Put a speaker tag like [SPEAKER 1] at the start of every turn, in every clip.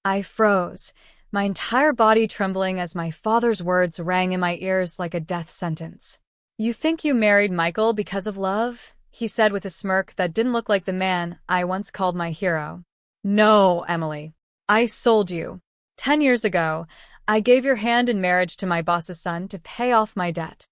[SPEAKER 1] I froze, my entire body trembling as my father's words rang in my ears like a death sentence. "You think you married Michael because of love?" he said with a smirk that didn't look like the man I once called my hero. "No, Emily. I sold you. 10 years ago, I gave your hand in marriage to my boss's son to pay off my debt."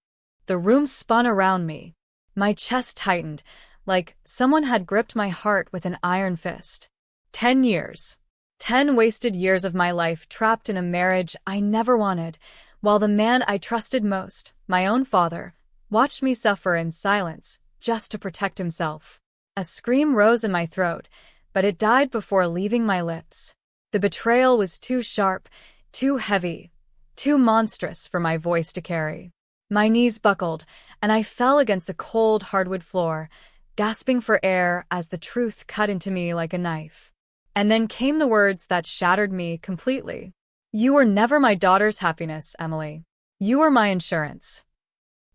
[SPEAKER 1] The room spun around me. My chest tightened, like someone had gripped my heart with an iron fist. 10 years. 10 wasted years of my life trapped in a marriage I never wanted, while the man I trusted most, my own father, watched me suffer in silence just to protect himself. A scream rose in my throat, but it died before leaving my lips. The betrayal was too sharp, too heavy, too monstrous for my voice to carry. My knees buckled, and I fell against the cold hardwood floor, gasping for air as the truth cut into me like a knife. And then came the words that shattered me completely. "You were never my daughter's happiness, Emily. You were my insurance."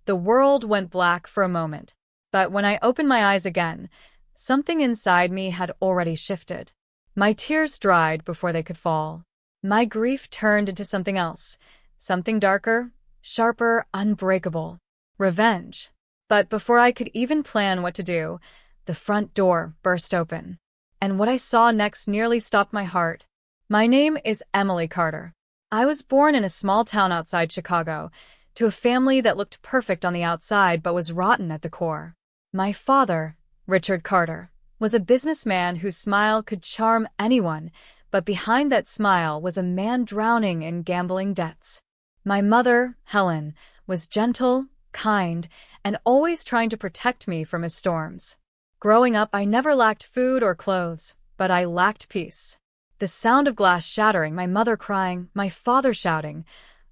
[SPEAKER 1] The world went black for a moment, but when I opened my eyes again, something inside me had already shifted. My tears dried before they could fall. My grief turned into something else, something darker, sharper, unbreakable. Revenge. But before I could even plan what to do, the front door burst open. And what I saw next nearly stopped my heart. My name is Emily Carter. I was born in a small town outside Chicago, to a family that looked perfect on the outside but was rotten at the core. My father, Richard Carter, was a businessman whose smile could charm anyone, but behind that smile was a man drowning in gambling debts. My mother, Helen, was gentle, kind, and always trying to protect me from his storms. Growing up, I never lacked food or clothes, but I lacked peace. The sound of glass shattering, my mother crying, my father shouting,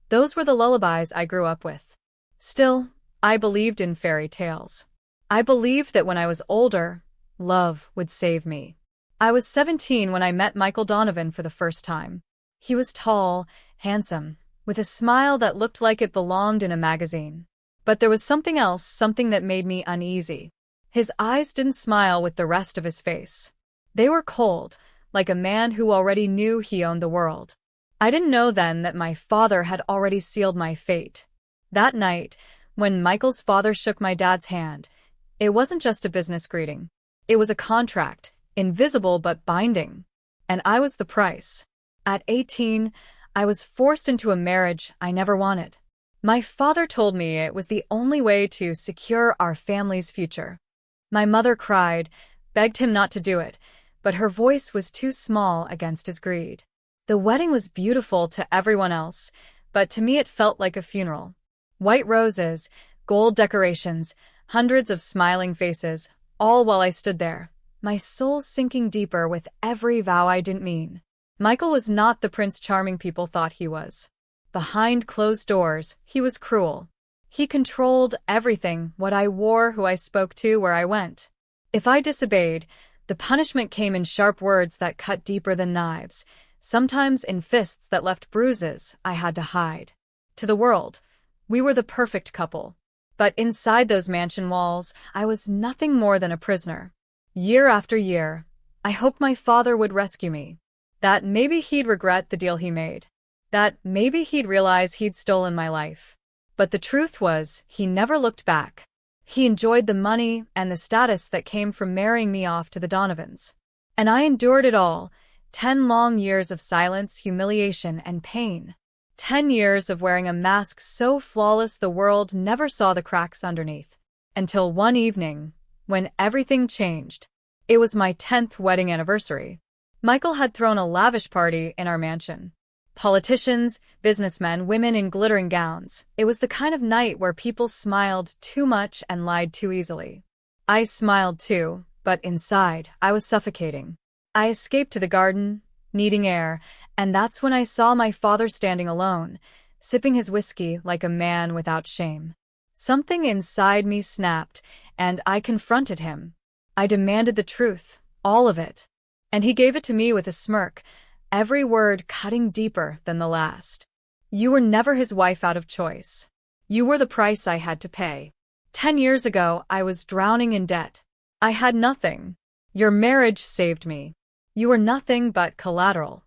[SPEAKER 1] those were the lullabies I grew up with. Still, I believed in fairy tales. I believed that when I was older, love would save me. I was 17 when I met Michael Donovan for the first time. He was tall, handsome, with a smile that looked like it belonged in a magazine. But there was something else, something that made me uneasy. His eyes didn't smile with the rest of his face. They were cold, like a man who already knew he owned the world. I didn't know then that my father had already sealed my fate. That night, when Michael's father shook my dad's hand, it wasn't just a business greeting. It was a contract, invisible but binding. And I was the price. At 18, I was forced into a marriage I never wanted. My father told me it was the only way to secure our family's future. My mother cried, begged him not to do it, but her voice was too small against his greed. The wedding was beautiful to everyone else, but to me it felt like a funeral. White roses, gold decorations, hundreds of smiling faces, all while I stood there, my soul sinking deeper with every vow I didn't mean. Michael was not the Prince Charming people thought he was. Behind closed doors, he was cruel. He controlled everything, what I wore, who I spoke to, where I went. If I disobeyed, the punishment came in sharp words that cut deeper than knives, sometimes in fists that left bruises I had to hide. To the world, we were the perfect couple. But inside those mansion walls, I was nothing more than a prisoner. Year after year, I hoped my father would rescue me. That maybe he'd regret the deal he made. That maybe he'd realize he'd stolen my life. But the truth was, he never looked back. He enjoyed the money and the status that came from marrying me off to the Donovans. And I endured it all, 10 long years of silence, humiliation, and pain. 10 years of wearing a mask so flawless the world never saw the cracks underneath. Until one evening, when everything changed. It was my 10th wedding anniversary. Michael had thrown a lavish party in our mansion. Politicians, businessmen, women in glittering gowns. It was the kind of night where people smiled too much and lied too easily. I smiled too, but inside, I was suffocating. I escaped to the garden, needing air, and that's when I saw my father standing alone, sipping his whiskey like a man without shame. Something inside me snapped, and I confronted him. I demanded the truth, all of it. And he gave it to me with a smirk, every word cutting deeper than the last. You were never his wife out of choice. You were the price I had to pay. 10 years ago, I was drowning in debt. I had nothing. Your marriage saved me. You were nothing but collateral.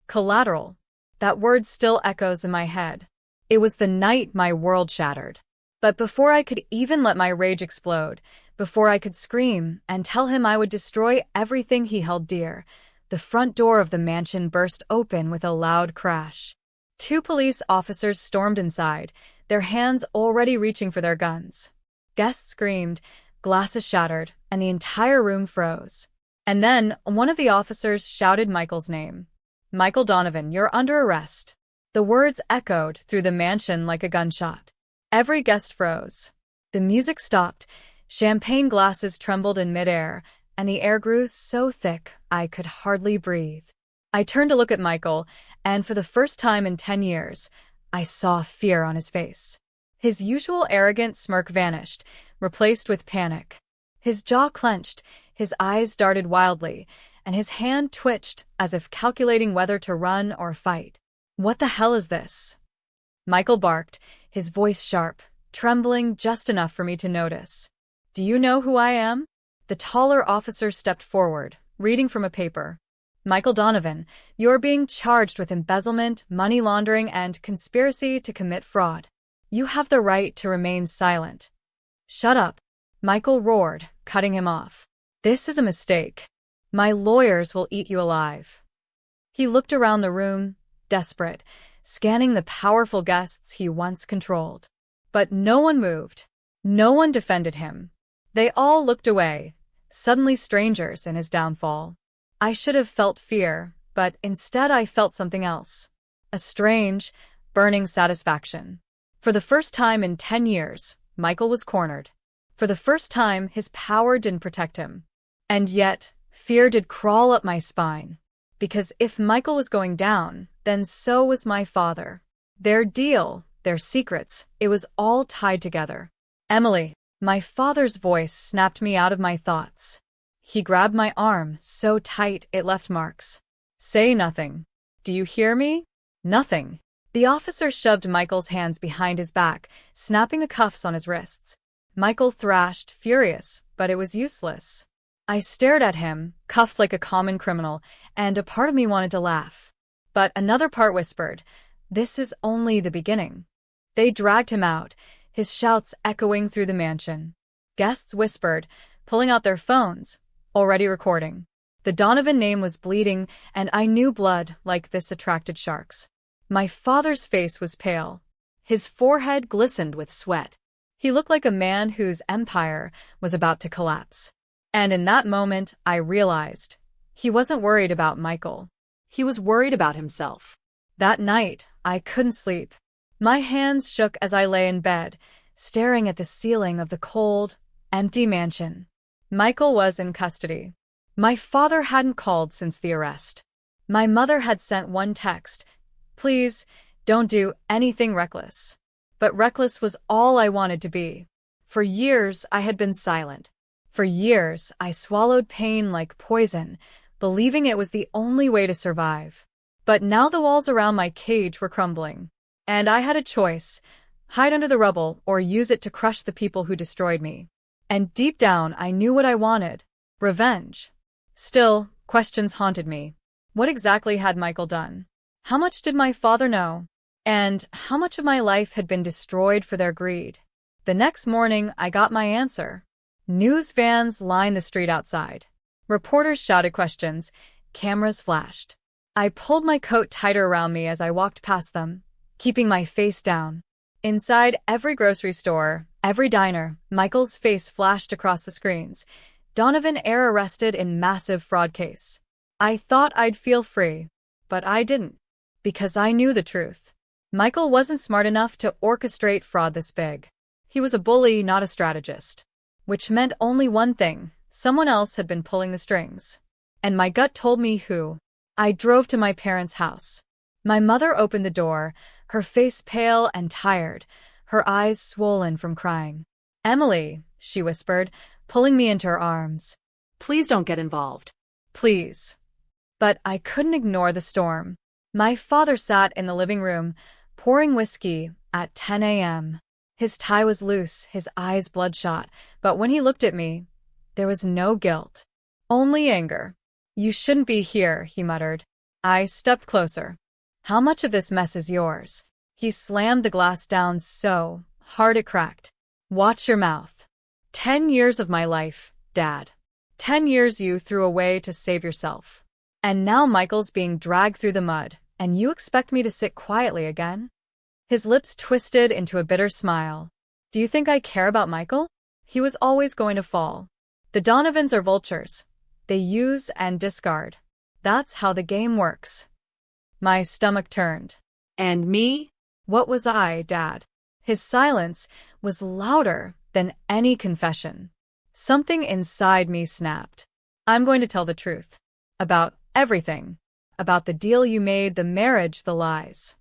[SPEAKER 1] Collateral. That word still echoes in my head. It was the night my world shattered. But before I could even let my rage explode, before I could scream and tell him I would destroy everything he held dear, the front door of the mansion burst open with a loud crash. 2 police officers stormed inside, their hands already reaching for their guns. Guests screamed, glasses shattered, and the entire room froze. And then one of the officers shouted Michael's name. "Michael Donovan, you're under arrest." The words echoed through the mansion like a gunshot. Every guest froze. The music stopped, champagne glasses trembled in midair, and the air grew so thick I could hardly breathe. I turned to look at Michael, and for the first time in 10 years, I saw fear on his face. His usual arrogant smirk vanished, replaced with panic. His jaw clenched, his eyes darted wildly, and his hand twitched as if calculating whether to run or fight. "What the hell is this?" Michael barked, his voice sharp, trembling just enough for me to notice. "Do you know who I am?" The taller officer stepped forward, reading from a paper. "Michael Donovan, you're being charged with embezzlement, money laundering, and conspiracy to commit fraud. You have the right to remain silent." "Shut up," Michael roared, cutting him off. "This is a mistake. My lawyers will eat you alive." He looked around the room, desperate, scanning the powerful guests he once controlled. But no one moved. No one defended him. They all looked away, suddenly strangers in his downfall. I should have felt fear, but instead I felt something else. A strange, burning satisfaction. For the first time in 10 years, Michael was cornered. For the first time, his power didn't protect him. And yet, fear did crawl up my spine. Because if Michael was going down, then so was my father. Their deal, their secrets, it was all tied together. "Emily," my father's voice snapped me out of my thoughts. He grabbed my arm so tight it left marks. "Say nothing. Do you hear me? Nothing." The officer shoved Michael's hands behind his back, snapping the cuffs on his wrists. Michael thrashed, furious, but it was useless. I stared at him, cuffed like a common criminal, and a part of me wanted to laugh. But another part whispered, "This is only the beginning." They dragged him out, his shouts echoing through the mansion. Guests whispered, pulling out their phones, already recording. The Donovan name was bleeding, and I knew blood like this attracted sharks. My father's face was pale. His forehead glistened with sweat. He looked like a man whose empire was about to collapse. And in that moment, I realized he wasn't worried about Michael. He was worried about himself. That night, I couldn't sleep. My hands shook as I lay in bed, staring at the ceiling of the cold, empty mansion. Michael was in custody. My father hadn't called since the arrest. My mother had sent one text, "Please, don't do anything reckless." But reckless was all I wanted to be. For years, I had been silent. For years, I swallowed pain like poison, believing it was the only way to survive. But now the walls around my cage were crumbling. And I had a choice: hide under the rubble or use it to crush the people who destroyed me. And deep down, I knew what I wanted: revenge. Still, questions haunted me. What exactly had Michael done? How much did my father know? And how much of my life had been destroyed for their greed? The next morning, I got my answer. News vans lined the street outside. Reporters shouted questions. Cameras flashed. I pulled my coat tighter around me as I walked past them, keeping my face down. Inside every grocery store, every diner, Michael's face flashed across the screens. Donovan heir arrested in massive fraud case. I thought I'd feel free, but I didn't. Because I knew the truth. Michael wasn't smart enough to orchestrate fraud this big. He was a bully, not a strategist. Which meant only one thing: someone else had been pulling the strings. And my gut told me who. I drove to my parents' house. My mother opened the door, her face pale and tired, her eyes swollen from crying. "Emily," she whispered, pulling me into her arms. "Please don't get involved. Please." But I couldn't ignore the storm. My father sat in the living room, pouring whiskey at 10 a.m. His tie was loose, his eyes bloodshot, but when he looked at me, there was no guilt. Only anger. "You shouldn't be here," he muttered. I stepped closer. How much of this mess is yours? He slammed the glass down so hard it cracked. Watch your mouth. 10 years of my life, Dad. 10 years you threw away to save yourself. And now Michael's being dragged through the mud, and you expect me to sit quietly again? His lips twisted into a bitter smile. Do you think I care about Michael? He was always going to fall. The Donovans are vultures. They use and discard. That's how the game works. My stomach turned.
[SPEAKER 2] And me?
[SPEAKER 1] What was I, Dad? His silence was louder than any confession. Something inside me snapped. I'm going to tell the truth. About everything. About the deal you made, the marriage, the lies.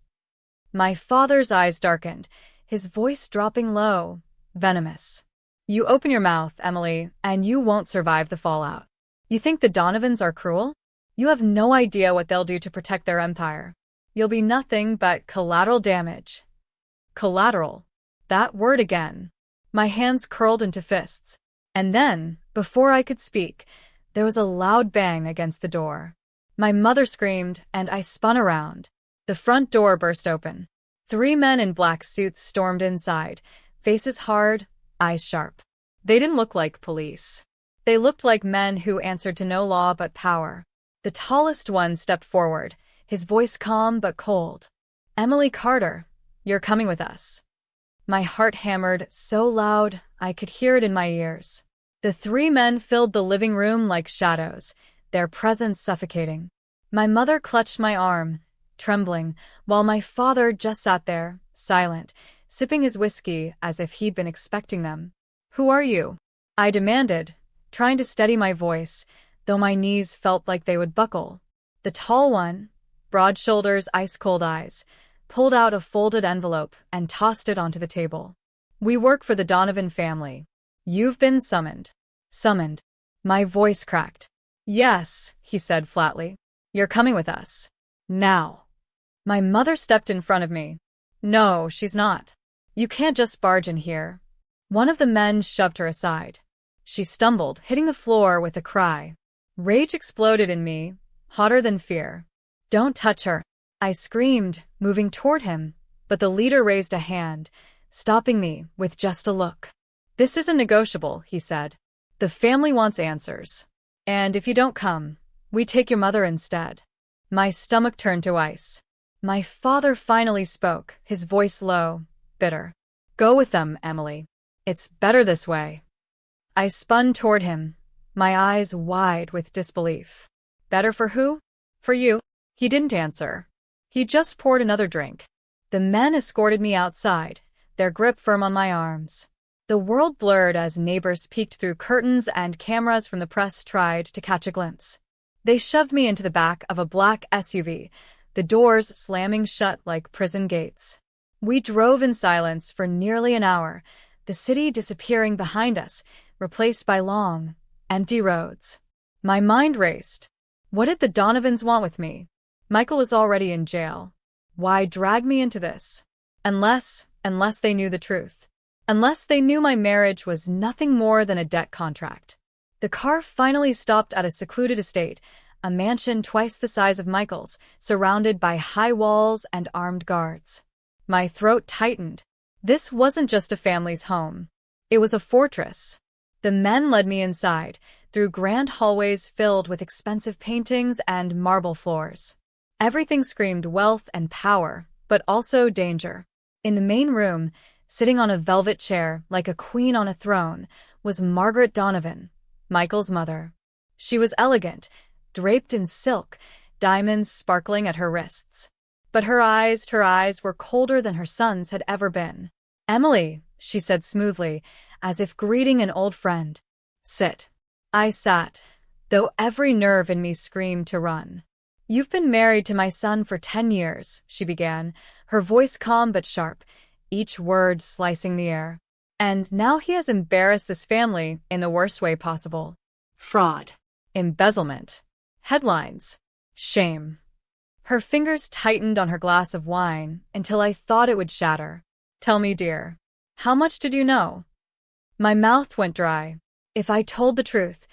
[SPEAKER 1] My father's eyes darkened, his voice dropping low, venomous. You open your mouth, Emily, and you won't survive the fallout. You think the Donovans are cruel? You have no idea what they'll do to protect their empire. You'll be nothing but collateral damage. Collateral. That word again. My hands curled into fists. And then, before I could speak, there was a loud bang against the door. My mother screamed, and I spun around. The front door burst open. 3 men in black suits stormed inside, faces hard, eyes sharp. They didn't look like police. They looked like men who answered to no law but power. The tallest one stepped forward, his voice calm but cold. Emily Carter, you're coming with us. My heart hammered so loud I could hear it in my ears. The 3 men filled the living room like shadows, their presence suffocating. My mother clutched my arm, trembling, while my father just sat there, silent, sipping his whiskey as if he'd been expecting them. Who are you? I demanded, trying to steady my voice, though my knees felt like they would buckle. The tall one, broad shoulders, ice-cold eyes, pulled out a folded envelope and tossed it onto the table. We work for the Donovan family. You've been summoned. Summoned. My voice cracked. Yes, he said flatly. You're coming with us. Now. My mother stepped in front of me. No, she's not. You can't just barge in here. One of the men shoved her aside. She stumbled, hitting the floor with a cry. Rage exploded in me, hotter than fear. Don't touch her, I screamed, moving toward him, but the leader raised a hand, stopping me with just a look. This isn't negotiable, he said. The family wants answers. And if you don't come, we take your mother instead. My stomach turned to ice. My father finally spoke, his voice low, bitter. Go with them, Emily. It's better this way. I spun toward him, my eyes wide with disbelief. Better for who? For you. He didn't answer. He just poured another drink. The men escorted me outside, their grip firm on my arms. The world blurred as neighbors peeked through curtains and cameras from the press tried to catch a glimpse. They shoved me into the back of a black SUV, the doors slamming shut like prison gates. We drove in silence for nearly an hour, the city disappearing behind us, replaced by long, empty roads. My mind raced. What did the Donovans want with me? Michael was already in jail. Why drag me into this? Unless they knew the truth. Unless they knew my marriage was nothing more than a debt contract. The car finally stopped at a secluded estate, a mansion twice the size of Michael's, surrounded by high walls and armed guards. My throat tightened. This wasn't just a family's home. It was a fortress. The men led me inside, through grand hallways filled with expensive paintings and marble floors. Everything screamed wealth and power, but also danger. In the main room, sitting on a velvet chair like a queen on a throne, was Margaret Donovan, Michael's mother. She was elegant, draped in silk, diamonds sparkling at her wrists. But her eyes were colder than her son's had ever been. Emily, she said smoothly, as if greeting an old friend. Sit. I sat, though every nerve in me screamed to run. You've been married to my son for 10 years, she began, her voice calm but sharp, each word slicing the air. And now he has embarrassed this family in the worst way possible.
[SPEAKER 2] Fraud.
[SPEAKER 1] Embezzlement. Headlines. Shame. Her fingers tightened on her glass of wine until I thought it would shatter. Tell me, dear, how much did you know? My mouth went dry. If I told the truth,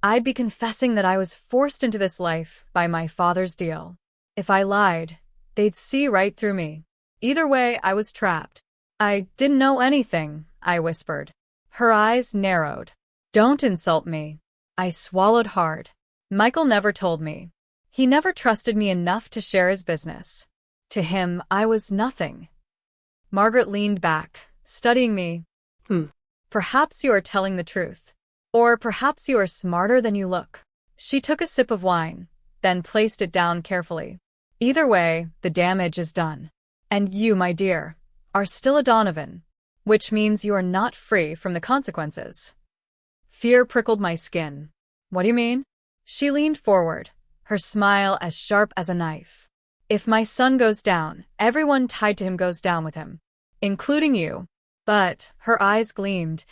[SPEAKER 1] I'd be confessing that I was forced into this life by my father's deal. If I lied, they'd see right through me. Either way, I was trapped. I didn't know anything, I whispered. Her eyes narrowed. Don't insult me. I swallowed hard. Michael never told me. He never trusted me enough to share his business. To him, I was nothing. Margaret leaned back, studying me. Perhaps you are telling the truth. Or perhaps you are smarter than you look. She took a sip of wine, then placed it down carefully. Either way, the damage is done. And you, my dear, are still a Donovan, which means you are not free from the consequences. Fear prickled my skin. What do you mean? She leaned forward, her smile as sharp as a knife. If my son goes down, everyone tied to him goes down with him, including you. But, her eyes gleamed,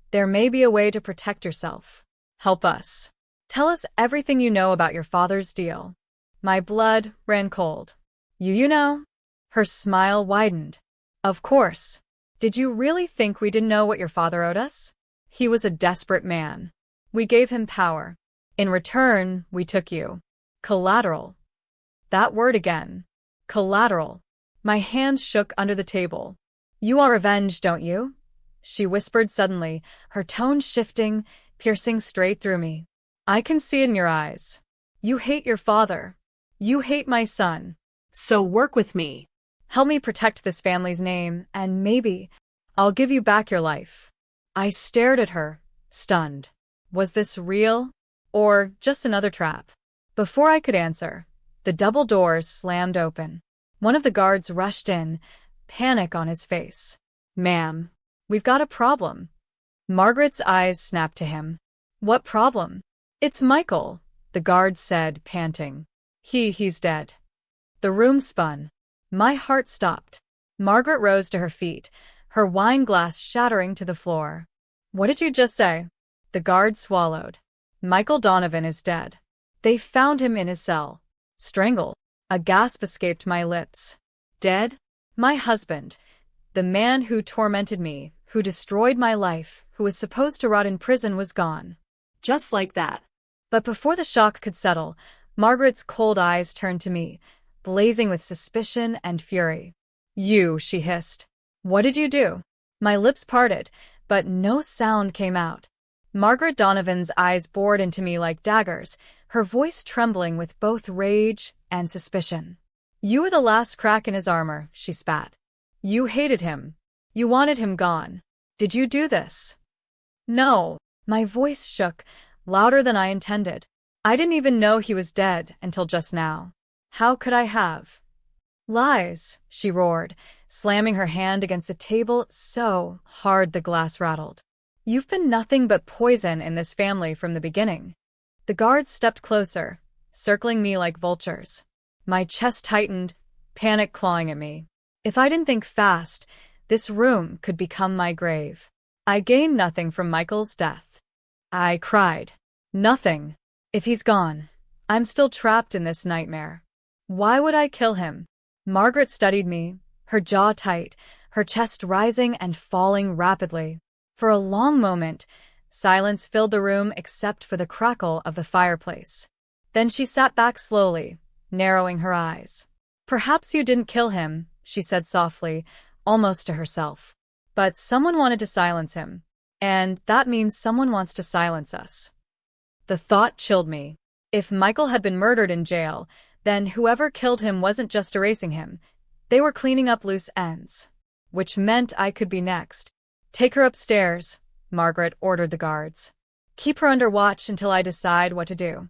[SPEAKER 1] there may be a way to protect yourself. Help us. Tell us everything you know about your father's deal. My blood ran cold. You know? Her smile widened. Of course. Did you really think we didn't know what your father owed us? He was a desperate man. We gave him power. In return, we took you. Collateral. That word again. Collateral. My hands shook under the table. You want revenge, don't you? She whispered suddenly, her tone shifting, piercing straight through me. I can see it in your eyes. You hate your father. You hate my son.
[SPEAKER 2] So work with me.
[SPEAKER 1] Help me protect this family's name, and maybe I'll give you back your life. I stared at her, stunned. Was this real? Or just another trap? Before I could answer, the double doors slammed open. One of the guards rushed in, panic on his face. Ma'am, we've got a problem. Margaret's eyes snapped to him. What problem? It's Michael, the guard said, panting. He's dead. The room spun. My heart stopped. Margaret rose to her feet, her wine glass shattering to the floor. What did you just say? The guard swallowed. Michael Donovan is dead. They found him in his cell. Strangled. A gasp escaped my lips. Dead? My husband. The man who tormented me, who destroyed my life, who was supposed to rot in prison was gone.
[SPEAKER 2] Just like that.
[SPEAKER 1] But before the shock could settle, Margaret's cold eyes turned to me, blazing with suspicion and fury. You, she hissed. What did you do? My lips parted, but no sound came out. Margaret Donovan's eyes bored into me like daggers, her voice trembling with both rage and suspicion. You were the last crack in his armor, she spat. You hated him. You wanted him gone. Did you do this? No. My voice shook, louder than I intended. I didn't even know he was dead until just now. How could I have? Lies, she roared, slamming her hand against the table so hard the glass rattled. You've been nothing but poison in this family from the beginning. The guards stepped closer, circling me like vultures. My chest tightened, panic clawing at me. If I didn't think fast, this room could become my grave. I gained nothing from Michael's death. I cried. Nothing. If he's gone, I'm still trapped in this nightmare. Why would I kill him? Margaret studied me, her jaw tight, her chest rising and falling rapidly. For a long moment, silence filled the room except for the crackle of the fireplace. Then she sat back slowly, narrowing her eyes. Perhaps you didn't kill him, she said softly, almost to herself. But someone wanted to silence him. And that means someone wants to silence us. The thought chilled me. If Michael had been murdered in jail, then whoever killed him wasn't just erasing him. They were cleaning up loose ends. Which meant I could be next. Take her upstairs, Margaret ordered the guards. Keep her under watch until I decide what to do.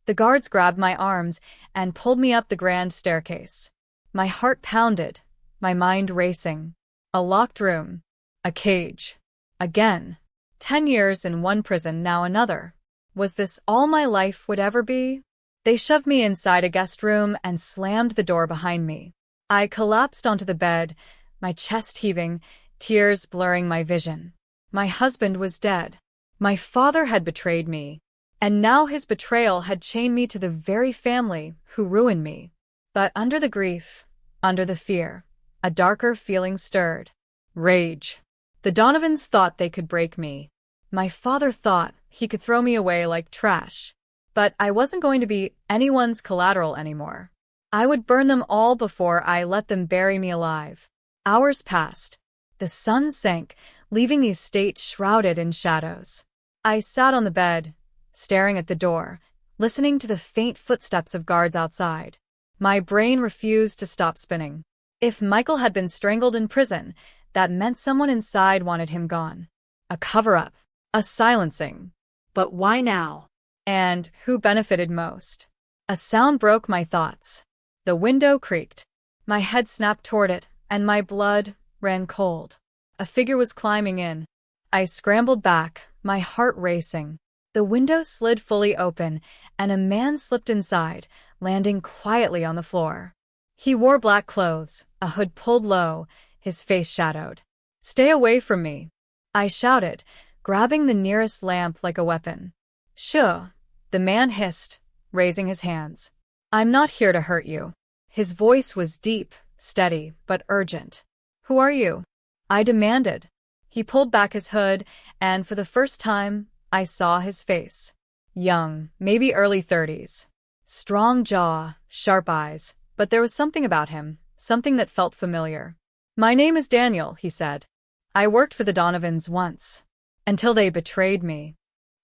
[SPEAKER 1] The guards grabbed my arms and pulled me up the grand staircase. My heart pounded, my mind racing. A locked room. A cage. Again. 10 years in one prison, now another. Was this all my life would ever be? They shoved me inside a guest room and slammed the door behind me. I collapsed onto the bed, my chest heaving, tears blurring my vision. My husband was dead. My father had betrayed me. And now his betrayal had chained me to the very family who ruined me. But under the grief, under the fear, a darker feeling stirred. Rage. The Donovans thought they could break me. My father thought he could throw me away like trash. But I wasn't going to be anyone's collateral anymore. I would burn them all before I let them bury me alive. Hours passed. The sun sank, leaving the estate shrouded in shadows. I sat on the bed, staring at the door, listening to the faint footsteps of guards outside. My brain refused to stop spinning. If Michael had been strangled in prison, that meant someone inside wanted him gone. A cover-up. A silencing.
[SPEAKER 2] But why now?
[SPEAKER 1] And who benefited most? A sound broke my thoughts. The window creaked. My head snapped toward it, and my blood ran cold. A figure was climbing in. I scrambled back, my heart racing. The window slid fully open, and a man slipped inside, landing quietly on the floor. He wore black clothes, a hood pulled low, his face shadowed. "Stay away from me," I shouted, grabbing the nearest lamp like a weapon. "Shh," the man hissed, raising his hands. "I'm not here to hurt you." His voice was deep, steady, but urgent. "Who are you?" I demanded. He pulled back his hood, and for the first time, I saw his face. Young, maybe early 30s. Strong jaw, sharp eyes, but there was something about him, something that felt familiar. "My name is Daniel," he said. "I worked for the Donovans once. Until they betrayed me."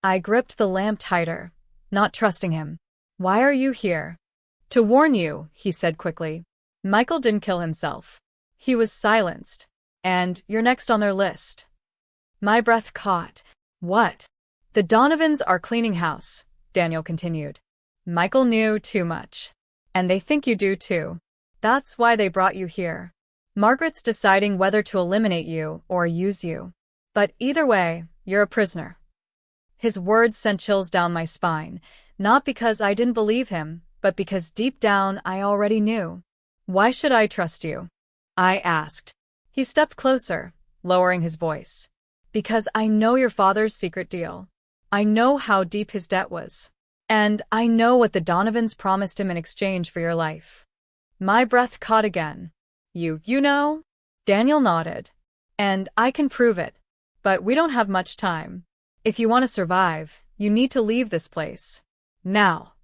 [SPEAKER 1] I gripped the lamp tighter, not trusting him. "Why are you here?" "To warn you," he said quickly. "Michael didn't kill himself. He was silenced. And you're next on their list." My breath caught. "What?" "The Donovans are cleaning house," Daniel continued. "Michael knew too much. And they think you do too. That's why they brought you here. Margaret's deciding whether to eliminate you or use you. But either way, you're a prisoner." His words sent chills down my spine, not because I didn't believe him, but because deep down I already knew. "Why should I trust you?" I asked. He stepped closer, lowering his voice. "Because I know your father's secret deal. I know how deep his debt was. And I know what the Donovans promised him in exchange for your life." My breath caught again. You know?" Daniel nodded. "And I can prove it. But we don't have much time. If you want to survive, you need to leave this place. Now."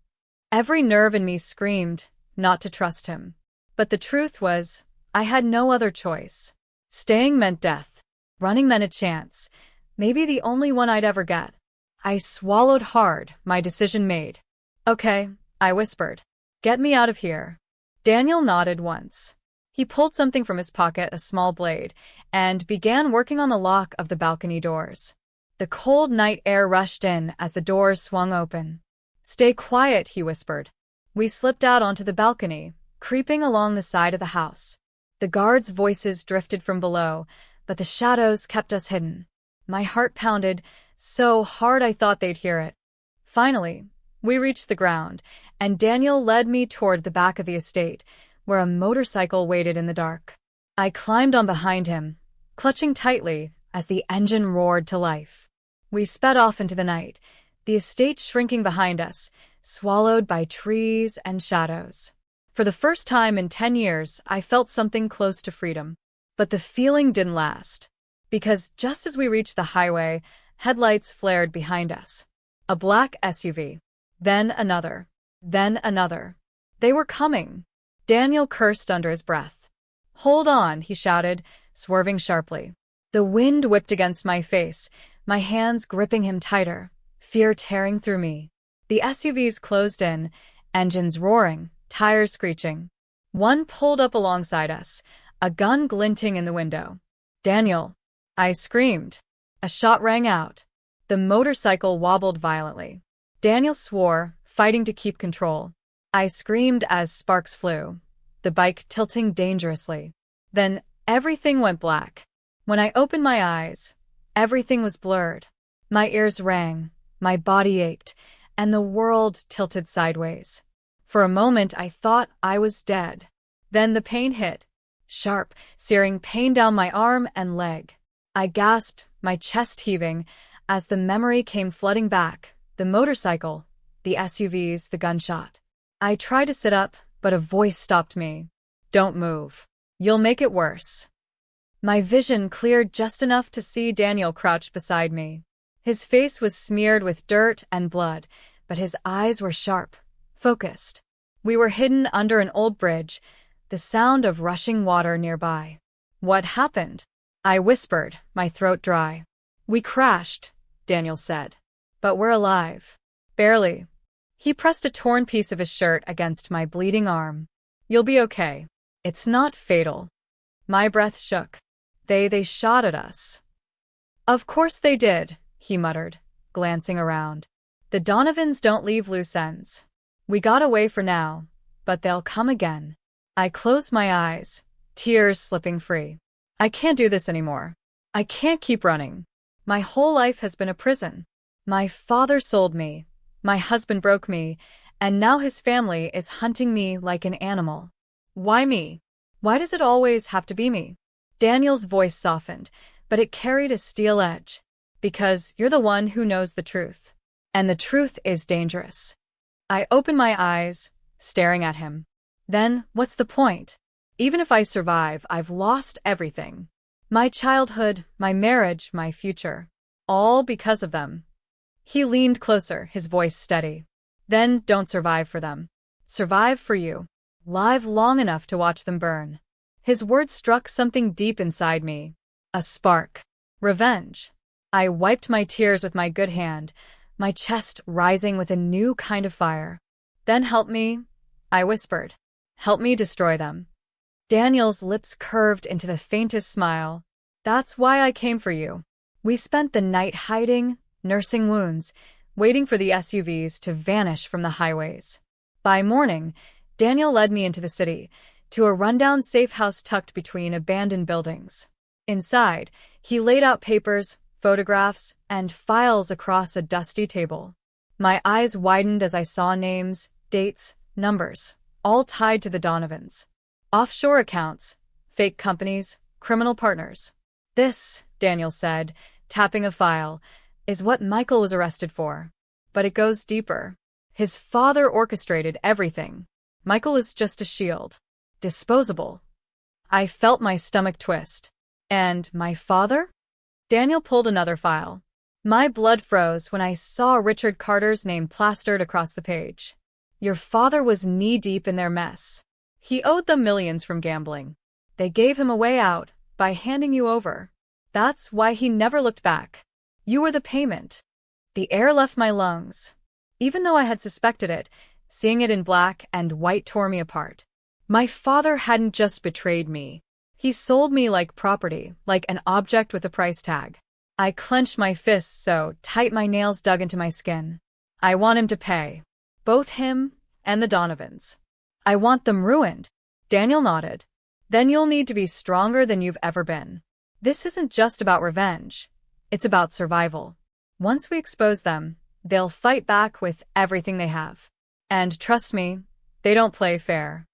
[SPEAKER 1] Every nerve in me screamed not to trust him. But the truth was, I had no other choice. Staying meant death. Running meant a chance, maybe the only one I'd ever get. I swallowed hard, my decision made. "Okay," I whispered. "Get me out of here." Daniel nodded once. He pulled something from his pocket, a small blade, and began working on the lock of the balcony doors. The cold night air rushed in as the doors swung open. "Stay quiet," he whispered. We slipped out onto the balcony, creeping along the side of the house. The guards' voices drifted from below, but the shadows kept us hidden. My heart pounded so hard I thought they'd hear it. Finally, we reached the ground, and Daniel led me toward the back of the estate, where a motorcycle waited in the dark. I climbed on behind him, clutching tightly as the engine roared to life. We sped off into the night, the estate shrinking behind us, swallowed by trees and shadows. For the first time in 10 years, I felt something close to freedom. But the feeling didn't last. Because just as we reached the highway, headlights flared behind us. A black SUV. Then another. Then another. They were coming. Daniel cursed under his breath. "Hold on," he shouted, swerving sharply. The wind whipped against my face, my hands gripping him tighter, fear tearing through me. The SUVs closed in, engines roaring, tires screeching. One pulled up alongside us, a gun glinting in the window. "Daniel!" I screamed. A shot rang out. The motorcycle wobbled violently. Daniel swore, fighting to keep control. I screamed as sparks flew, the bike tilting dangerously. Then everything went black. When I opened my eyes, everything was blurred. My ears rang, my body ached, and the world tilted sideways. For a moment I thought I was dead. Then the pain hit. Sharp, searing pain down my arm and leg. I gasped, my chest heaving, as the memory came flooding back. The motorcycle, the SUVs, the gunshot. I tried to sit up, but a voice stopped me. "Don't move. You'll make it worse." My vision cleared just enough to see Daniel crouched beside me. His face was smeared with dirt and blood, but his eyes were sharp, focused. We were hidden under an old bridge, the sound of rushing water nearby. What happened? I whispered, my throat dry. We crashed, Daniel said. But we're alive. Barely. He pressed a torn piece of his shirt against my bleeding arm. You'll be okay. It's not fatal. My breath shook. They shot at us. Of course they did, he muttered, glancing around. The Donovans don't leave loose ends. We got away for now, but they'll come again. I closed my eyes, tears slipping free. I can't do this anymore. I can't keep running. My whole life has been a prison. My father sold me, my husband broke me, and now his family is hunting me like an animal. Why me? Why does it always have to be me? Daniel's voice softened, but it carried a steel edge. Because you're the one who knows the truth. And the truth is dangerous. I opened my eyes, staring at him. Then, what's the point? Even if I survive, I've lost everything. My childhood, my marriage, my future. All because of them. He leaned closer, his voice steady. Then don't survive for them. Survive for you. Live long enough to watch them burn. His words struck something deep inside me. A spark. Revenge. I wiped my tears with my good hand, my chest rising with a new kind of fire. Then help me, I whispered. Help me destroy them. Daniel's lips curved into the faintest smile. That's why I came for you. We spent the night hiding, nursing wounds, waiting for the SUVs to vanish from the highways. By morning, Daniel led me into the city, to a rundown safe house tucked between abandoned buildings. Inside, he laid out papers, photographs, and files across a dusty table. My eyes widened as I saw names, dates, numbers, all tied to the Donovans. Offshore accounts, fake companies, criminal partners. This, Daniel said, tapping a file, is what Michael was arrested for. But it goes deeper. His father orchestrated everything. Michael was just a shield. Disposable. I felt my stomach twist. And my father? Daniel pulled another file. My blood froze when I saw Richard Carter's name plastered across the page. Your father was knee-deep in their mess. He owed them millions from gambling. They gave him a way out by handing you over. That's why he never looked back. You were the payment. The air left my lungs. Even though I had suspected it, seeing it in black and white tore me apart. My father hadn't just betrayed me. He sold me like property, like an object with a price tag. I clenched my fists so tight my nails dug into my skin. I want him to pay. Both him and the Donovans. I want them ruined. Daniel nodded. Then you'll need to be stronger than you've ever been. This isn't just about revenge. It's about survival. Once we expose them, they'll fight back with everything they have. And trust me, they don't play fair.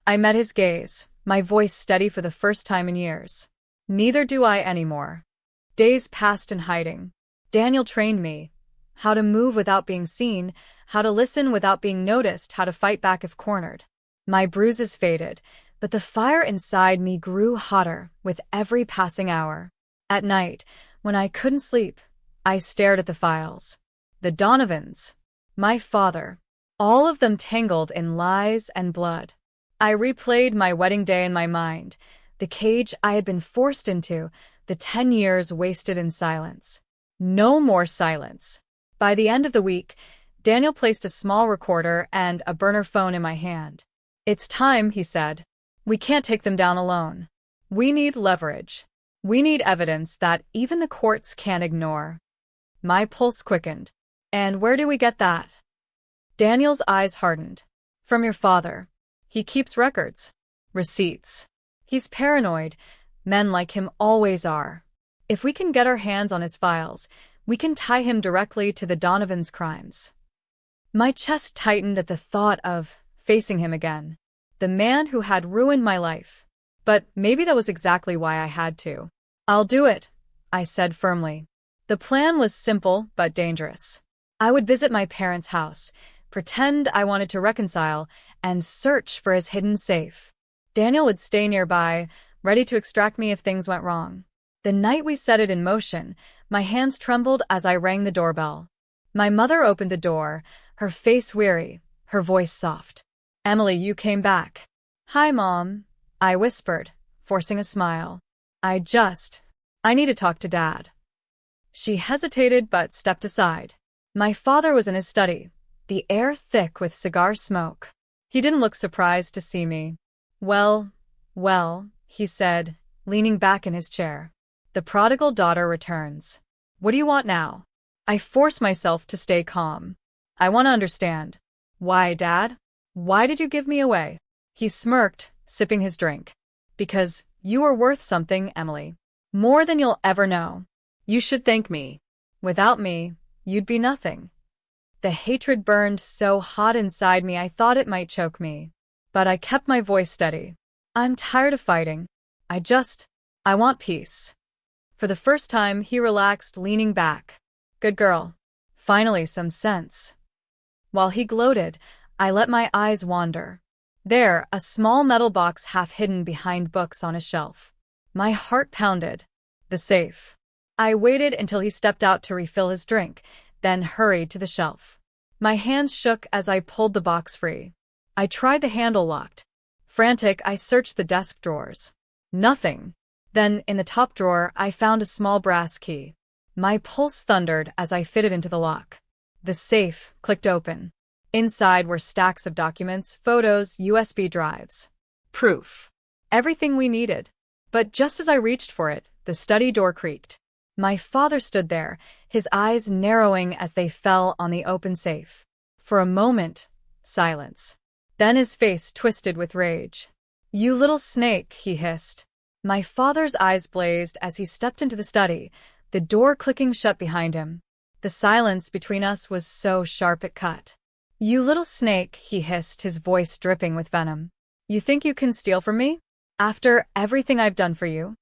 [SPEAKER 1] I met his gaze, my voice steady for the first time in years. Neither do I anymore. Days passed in hiding. Daniel trained me. How to move without being seen, how to listen without being noticed, how to fight back if cornered. My bruises faded, but the fire inside me grew hotter with every passing hour. At night, when I couldn't sleep, I stared at the files. The Donovans. My father. All of them tangled in lies and blood. I replayed my wedding day in my mind, the cage I had been forced into, the 10 years wasted in silence. No more silence. By the end of the week, Daniel placed a small recorder and a burner phone in my hand. It's time, he said. We can't take them down alone. We need leverage. We need evidence that even the courts can't ignore. My pulse quickened. And where do we get that? Daniel's eyes hardened. From your father. He keeps records. Receipts. He's paranoid. Men like him always are. If we can get our hands on his files, we can tie him directly to the Donovan's crimes. My chest tightened at the thought of facing him again. The man who had ruined my life. But maybe that was exactly why I had to. I'll do it, I said firmly. The plan was simple but dangerous. I would visit my parents' house, pretend I wanted to reconcile, and search for his hidden safe. Daniel would stay nearby, ready to extract me if things went wrong. The night we set it in motion, my hands trembled as I rang the doorbell. My mother opened the door, her face weary, her voice soft. Emily, you came back. Hi, Mom, I whispered, forcing a smile. I need to talk to Dad. She hesitated but stepped aside. My father was in his study, the air thick with cigar smoke. He didn't look surprised to see me. Well, he said, leaning back in his chair. The prodigal daughter returns. What do you want now? I force myself to stay calm. I want to understand. Why, Dad? Why did you give me away? He smirked, sipping his drink. Because you are worth something, Emily. More than you'll ever know.
[SPEAKER 2] You should thank me.
[SPEAKER 1] Without me, you'd be nothing. The hatred burned so hot inside me I thought it might choke me. But I kept my voice steady. I'm tired of fighting. I want peace. For the first time, he relaxed, leaning back. Good girl. Finally, some sense. While he gloated, I let my eyes wander. There, a small metal box half hidden behind books on a shelf. My heart pounded. The safe. I waited until he stepped out to refill his drink, then hurried to the shelf. My hands shook as I pulled the box free. I tried the handle locked. Frantic, I searched the desk drawers. Nothing. Then, in the top drawer, I found a small brass key. My pulse thundered as I fitted into the lock. The safe clicked open. Inside were stacks of documents, photos, USB drives.
[SPEAKER 2] Proof.
[SPEAKER 1] Everything we needed. But just as I reached for it, the study door creaked. My father stood there, his eyes narrowing as they fell on the open safe. For a moment, silence. Then his face twisted with rage. You little snake, he hissed. My father's eyes blazed as he stepped into the study, the door clicking shut behind him. The silence between us was so sharp it cut. You little snake, he hissed, his voice dripping with venom. You think you can steal from me? After everything I've done for you?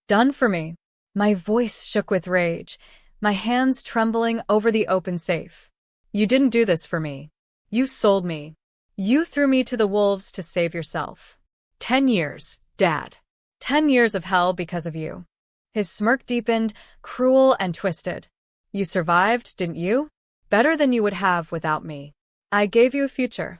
[SPEAKER 1] Done for me. My voice shook with rage, my hands trembling over the open safe. You didn't do this for me. You sold me. You threw me to the wolves to save yourself.
[SPEAKER 2] 10 years, Dad.
[SPEAKER 1] 10 years of hell because of you. His smirk deepened, cruel and twisted. You survived, didn't you? Better than you would have without me. I gave you a future.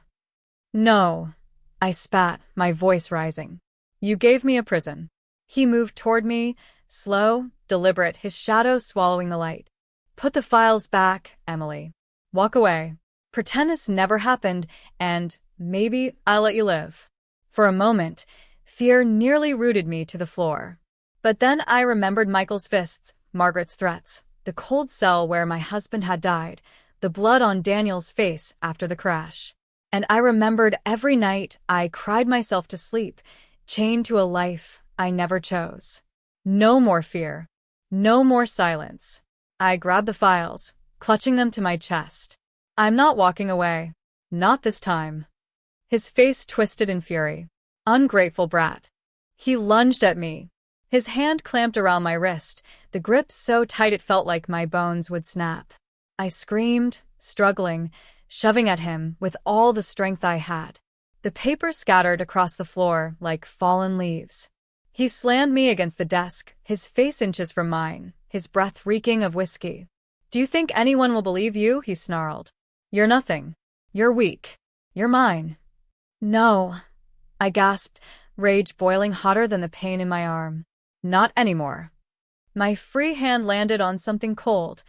[SPEAKER 1] No, I spat, my voice rising. You gave me a prison. He moved toward me, slow, deliberate, his shadow swallowing the light. Put the files back, Emily. Walk away. Pretend this never happened, and maybe I'll let you live. For a moment, fear nearly rooted me to the floor. But then I remembered Michael's fists, Margaret's threats, the cold cell where my husband had died, the blood on Daniel's face after the crash. And I remembered every night I cried myself to sleep, chained to a life I never chose. No more fear. No more silence. I grabbed the files, clutching them to my chest. I'm not walking away. Not this time. His face twisted in fury. Ungrateful brat. He lunged at me. His hand clamped around my wrist, the grip so tight it felt like my bones would snap. I screamed, struggling, shoving at him with all the strength I had. The paper scattered across the floor like fallen leaves. He slammed me against the desk, his face inches from mine, his breath reeking of whiskey. Do you think anyone will believe you? He snarled. You're nothing. You're weak. You're mine. No, I gasped, rage boiling hotter than the pain in my arm. Not anymore. My free hand landed on something cold,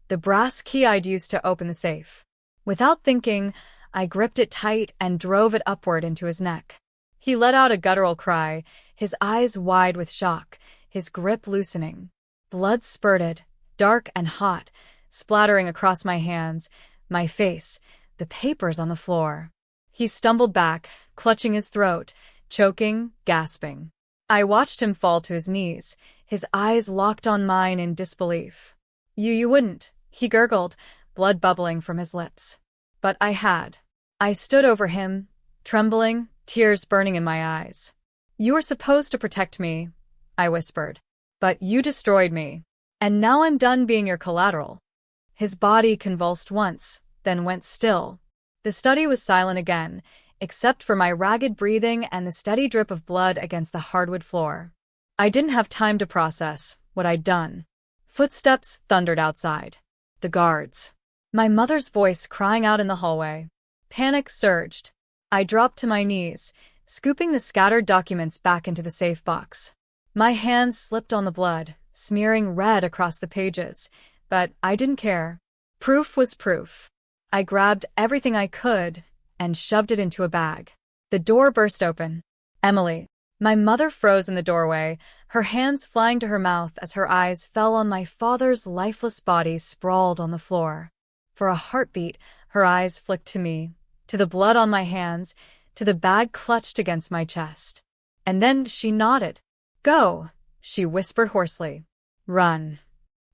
[SPEAKER 1] the brass key I'd used to open the safe. Without thinking, I gripped it tight and drove it upward into his neck. He let out a guttural cry, his eyes wide with shock, his grip loosening. Blood spurted, dark and hot, splattering across my hands, my face, the papers on the floor. He stumbled back, clutching his throat, choking, gasping. I watched him fall to his knees, his eyes locked on mine in disbelief. You wouldn't, he gurgled, blood bubbling from his lips. But I had. I stood over him, trembling, tears burning in my eyes. You were supposed to protect me, I whispered. But you destroyed me. And now I'm done being your collateral. His body convulsed once, then went still. The study was silent again, except for my ragged breathing and the steady drip of blood against the hardwood floor. I didn't have time to process what I'd done. Footsteps thundered outside. The guards. My mother's voice crying out in the hallway. Panic surged. I dropped to my knees, scooping the scattered documents back into the safe box. My hands slipped on the blood, smearing red across the pages, but I didn't care. Proof was proof. I grabbed everything I could and shoved it into a bag. The door burst open. Emily. My mother froze in the doorway, her hands flying to her mouth as her eyes fell on my father's lifeless body sprawled on the floor. For a heartbeat, her eyes flicked to me, to the blood on my hands, to the bag clutched against my chest. And then she nodded. "Go," she whispered hoarsely. "Run."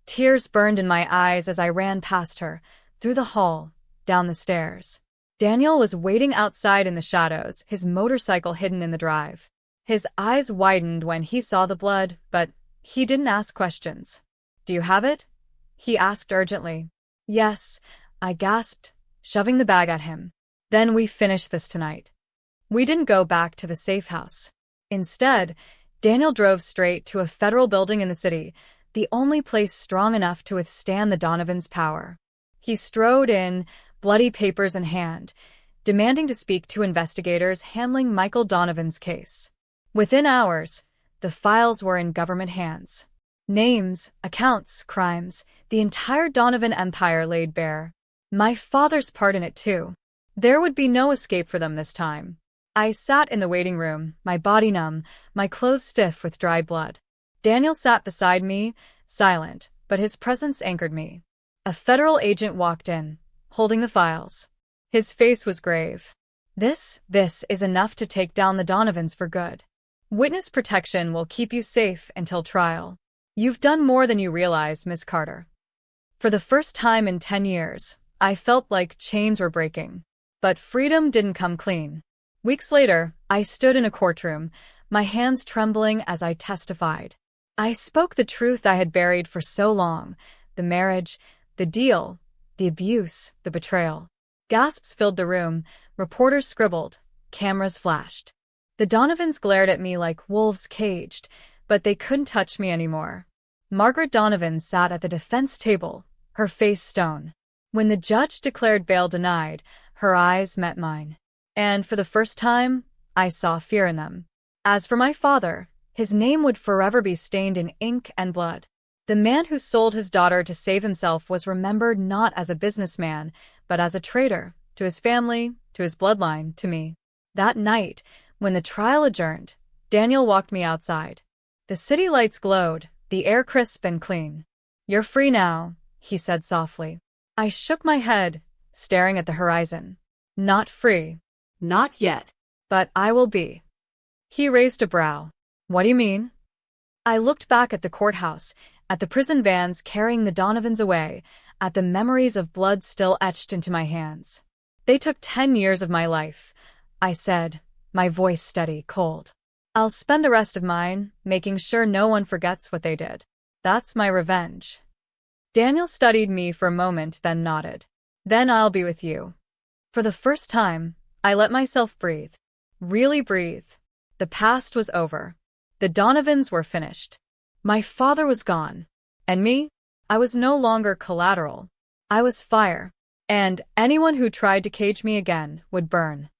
[SPEAKER 1] Tears burned in my eyes as I ran past her, through the hall, down the stairs. Daniel was waiting outside in the shadows, his motorcycle hidden in the drive. His eyes widened when he saw the blood, but he didn't ask questions. "Do you have it?" he asked urgently. "Yes," I gasped, shoving the bag at him. "Then we finish this tonight." We didn't go back to the safe house. Instead, Daniel drove straight to a federal building in the city, the only place strong enough to withstand the Donovans' power. He strode in, bloody papers in hand, demanding to speak to investigators handling Michael Donovan's case. Within hours, the files were in government hands. Names, accounts, crimes, the entire Donovan empire laid bare. My father's part in it too. There would be no escape for them this time. I sat in the waiting room, my body numb, my clothes stiff with dried blood. Daniel sat beside me, silent, but his presence anchored me. A federal agent walked in, holding the files. His face was grave. This is enough to take down the Donovans for good. Witness protection will keep you safe until trial. You've done more than you realize, Miss Carter. For the first time in 10 years, I felt like chains were breaking. But freedom didn't come clean. Weeks later, I stood in a courtroom, my hands trembling as I testified. I spoke the truth I had buried for so long, the marriage, the deal, the abuse, the betrayal. Gasps filled the room, reporters scribbled, cameras flashed. The Donovans glared at me like wolves caged, but they couldn't touch me anymore. Margaret Donovan sat at the defense table, her face stone. When the judge declared bail denied, her eyes met mine. And for the first time, I saw fear in them. As for my father, his name would forever be stained in ink and blood. The man who sold his daughter to save himself was remembered not as a businessman, but as a traitor, to his family, to his bloodline, to me. That night, when the trial adjourned, Daniel walked me outside. The city lights glowed, the air crisp and clean. "You're free now," he said softly. I shook my head, staring at the horizon. "Not free."
[SPEAKER 2] Not yet.
[SPEAKER 1] "But I will be." He raised a brow. "What do you mean?" I looked back at the courthouse, at the prison vans carrying the Donovans away, at the memories of blood still etched into my hands. "They took 10 years of my life," I said, my voice steady, cold. "I'll spend the rest of mine making sure no one forgets what they did. That's my revenge." Daniel studied me for a moment, then nodded. "Then I'll be with you." For the first time, I let myself breathe. Really breathe. The past was over. The Donovans were finished. My father was gone. And me? I was no longer collateral. I was fire. And anyone who tried to cage me again would burn.